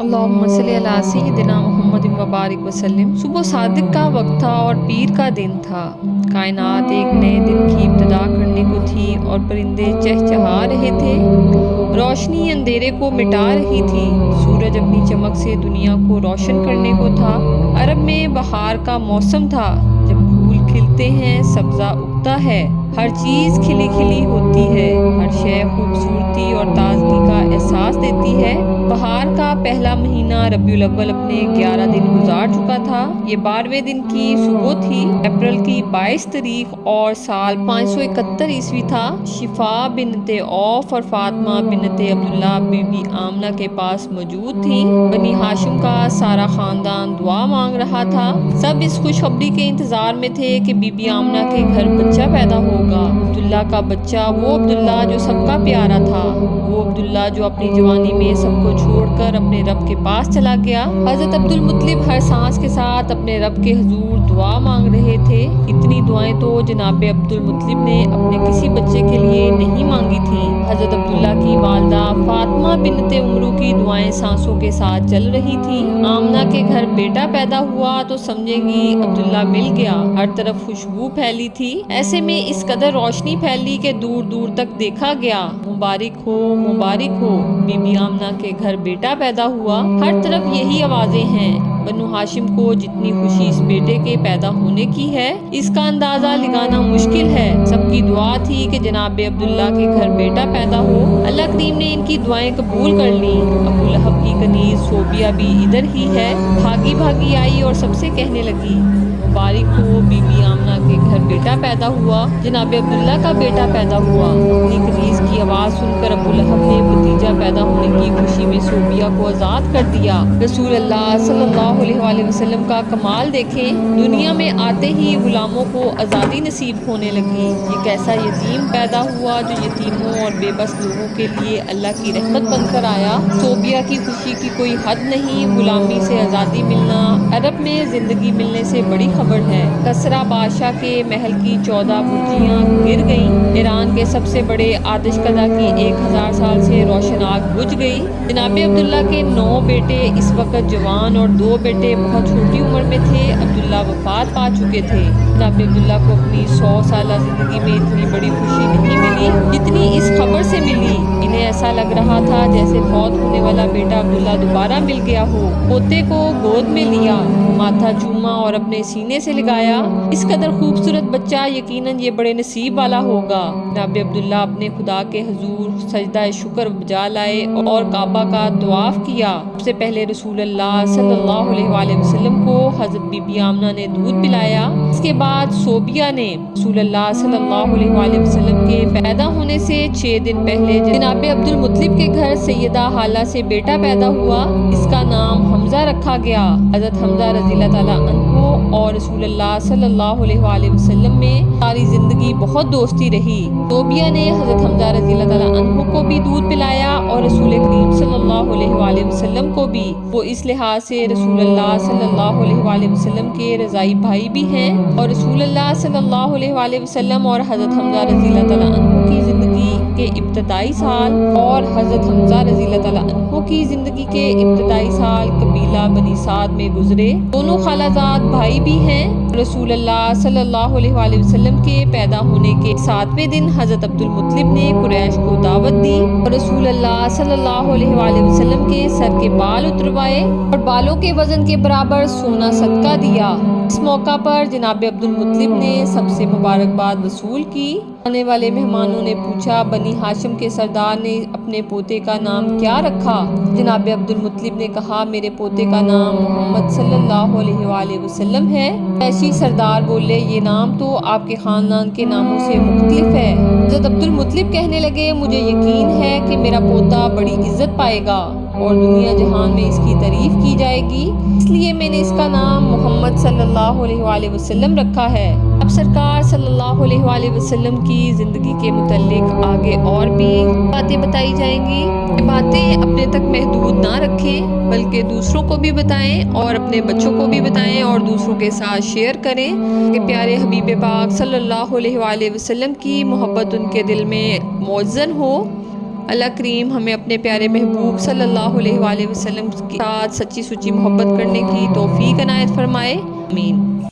اللہم صلی علی سیدنا محمد و بارک وسلم۔ صبح صادق کا وقت تھا اور پیر کا دن تھا۔ کائنات ایک نئے دن کی ابتدا کرنے کو تھی اور پرندے چہچہا رہے تھے۔ روشنی اندھیرے کو مٹا رہی تھی۔ سورج اپنی چمک سے دنیا کو روشن کرنے کو تھا۔ عرب میں بہار کا موسم تھا، جب پھول کھلتے ہیں، سبزہ اگتا ہے، ہر چیز کھلی کھلی ہوتی ہے، ہر شے خوبصورتی اور تازگی کا احساس دیتی ہے۔ بہار کا پہلا مہینہ ربیع الاول اپنے 11 دن گزار چکا تھا۔ یہ 12ویں دن کی صبح تھی، اپریل کی 22 تاریخ اور سال 571 عیسوی تھا۔ شفا بنت عوف اور فاطمہ بنت عبداللہ بی بی آمنہ کے پاس موجود تھیں۔ بنی ہاشم کا سارا خاندان دعا مانگ رہا تھا۔ سب اس خوشخبری کے انتظار میں تھے کہ بی بی آمنہ کے گھر بچہ پیدا ہوگا۔ عبداللہ کا بچہ، وہ عبداللہ جو سب کا پیارا تھا، وہ عبداللہ جو اپنی جوانی میں سب کو چھوڑ کر اپنے رب کے پاس چلا گیا۔ حضرت عبدالمطلب ہر سانس کے ساتھ اپنے رب کے حضور دعا مانگ رہے تھے۔ اتنی دعائیں تو جناب عبدالمطلب نے اپنے کسی بچے کے لیے نہیں مانگی تھیں۔ حضرت عبداللہ کی والدہ فاطمہ بنت عمرو کی دعائیں سانسوں کے ساتھ چل رہی تھیں۔ آمنہ کے گھر بیٹا پیدا ہوا تو سمجھیں گی عبداللہ مل گیا۔ ہر طرف خوشبو پھیلی تھی، ایسے میں اس قدر روشنی پھیلی کہ دور دور تک دیکھا گیا۔ مبارک ہو، مبارک ہو، بی بی آمنہ کے گھر بیٹا پیدا ہوا۔ ہر طرف یہی آوازیں ہیں۔ بنو ہاشم کو جتنی خوشی اس بیٹے کے پیدا ہونے کی ہے، اس کا اندازہ لگانا مشکل ہے۔ سب کی دعا تھی کہ جناب عبداللہ کے گھر بیٹا پیدا ہو۔ اللہ کریم نے ان کی دعائیں قبول کر لیں۔ ابو لہب کی کنیز صوبیہ بھی ادھر ہی ہے، بھاگی بھاگی آئی اور سب سے کہنے لگی، مبارک ہو، بی بی آمنہ کے گھر بیٹا پیدا ہوا، جناب عبداللہ کا بیٹا پیدا ہوا۔ اپنی کنیز کی آواز سن کر ابو لہب نے بھتیجا پیدا ہونے کی خوشی میں صوبیہ کو آزاد کر دیا۔ رسول اللہ صلی اللہ علیہ وآلہ وسلم کا کمال دیکھیں، دنیا میں آتے ہی غلاموں کو آزادی نصیب ہونے لگی۔ یہ کیسا یتیم پیدا ہوا جو یتیموں اور بے بس لوگوں کے لیے اللہ کی رحمت بن کر آیا۔ صوبیہ کی خوشی کی کوئی حد نہیں۔ غلامی سے آزادی ملنا عرب میں زندگی ملنے سے بڑی خبر ہے۔ کسریٰ بادشاہ کے محل کی 14 برجیاں گر گئیں۔ ایران کے سب سے بڑے آتش کدہ کی 1000 سال سے روشن آگ بجھ گئی۔ جناب عبداللہ کے 9 بیٹے اس وقت جوان اور 2 بیٹے بہت چھوٹی عمر میں تھے۔ عبداللہ وفات پا چکے تھے۔ جناب عبداللہ کو اپنی 100 سالہ زندگی میں اتنی بڑی خوشی نہیں ملی جتنی اس خبر سے ملی۔ انہیں ایسا لگ رہا تھا جیسے فوت ہونے والا بیٹا عبداللہ دوبارہ مل گیا ہو۔ پوتے کو گود میں لیا، ماتھا چوما اور اپنے سینے سے لگایا۔ اس قدر خوبصورت بچہ، یقیناً یہ بڑے نصیب والا ہوگا۔ جناب عبداللہ اپنے خدا کے حضور سجدہ شکر بجا لائے اور کعبہ کا طواف کیا۔ سب سے پہلے رسول اللہ صلی اللہ علیہ وآلہ وسلم کو حضرت بی بی آمنہ نے دودھ پلایا۔ اس کے بعد صوبیہ نے رسول اللہ صلی اللہ علیہ وآلہ وسلم کے پیدا ہونے سے 6 دن پہلے جناب عبدالمطلب کے گھر سیدہ حالہ سے بیٹا پیدا ہوا۔ اس کا نام حمزہ رکھا گیا۔ حضرت حمزہ رضی اللہ تعالیٰ عنہ اور رسول اللہ صلی اللہ علیہ وآلہ وسلم میں ساری زندگی بہت دوستی رہی۔ صوبیہ نے حضرت حمزہ رضی اللہ تعالیٰ عنہ کو بھی دودھ پلایا اور رسول کریم صلی اللہ علیہ وآلہ وسلم کو بھی۔ وہ اس لحاظ سے رسول اللہ صلی اللہ علیہ وآلہ وسلم کے رضاعی بھائی بھی ہیں، اور رسول اللہ صلی اللہ علیہ وآلہ وسلم اور حضرت حمزہ رضی اللہ تعالیٰ عنہ کی زندگی کے ابتدائی سال اور حضرت حمزہ رضی اللہ تعالیٰ عنہ کی زندگی کے ابتدائی سال قبیلہ بنی سعد میں گزرے۔ دونوں خالہ زاد بھائی بھی ہیں۔ رسول اللہ صلی اللہ علیہ وآلہ وسلم کے پیدا ہونے کے 7ویں دن حضرت عبدالمطلب نے قریش کو دعوت دی اور رسول اللہ صلی اللہ علیہ وآلہ وسلم کے سر کے بال اتروائے اور بالوں کے وزن کے برابر سونا صدقہ دیا۔ اس موقع پر جناب عبدالمطلب نے سب سے مبارکباد وصول کی۔ آنے والے مہمانوں نے پوچھا، بنی ہاشم کے سردار نے اپنے پوتے کا نام کیا رکھا؟ جناب عبدالمطلب نے کہا، میرے پوتے کا نام محمد صلی اللہ علیہ وآلہ وسلم ہے۔ قریشی سردار بولے، یہ نام تو آپ کے خاندان کے ناموں سے مختلف ہے۔ حضرت عبدالمطلب کہنے لگے، مجھے یقین ہے کہ میرا پوتا بڑی عزت پائے گا اور دنیا جہان میں اس کی تعریف کی جائے گی، اس لیے میں نے اس کا نام محمد صلی اللہ علیہ وآلہ وسلم رکھا ہے۔ اب سرکار صلی اللہ علیہ وآلہ وسلم کی زندگی کے متعلق آگے اور بھی باتیں بتائی جائیں گی۔ یہ باتیں اپنے تک محدود نہ رکھیں بلکہ دوسروں کو بھی بتائیں اور اپنے بچوں کو بھی بتائیں اور دوسروں کے ساتھ شیئر کریں کہ پیارے حبیب پاک صلی اللہ علیہ وآلہ وسلم کی محبت ان کے دل میں موزن ہو۔ اللہ کریم ہمیں اپنے پیارے محبوب صلی اللہ علیہ وآلہ وسلم کے ساتھ سچی سچی محبت کرنے کی توفیق عنایت فرمائے، آمین۔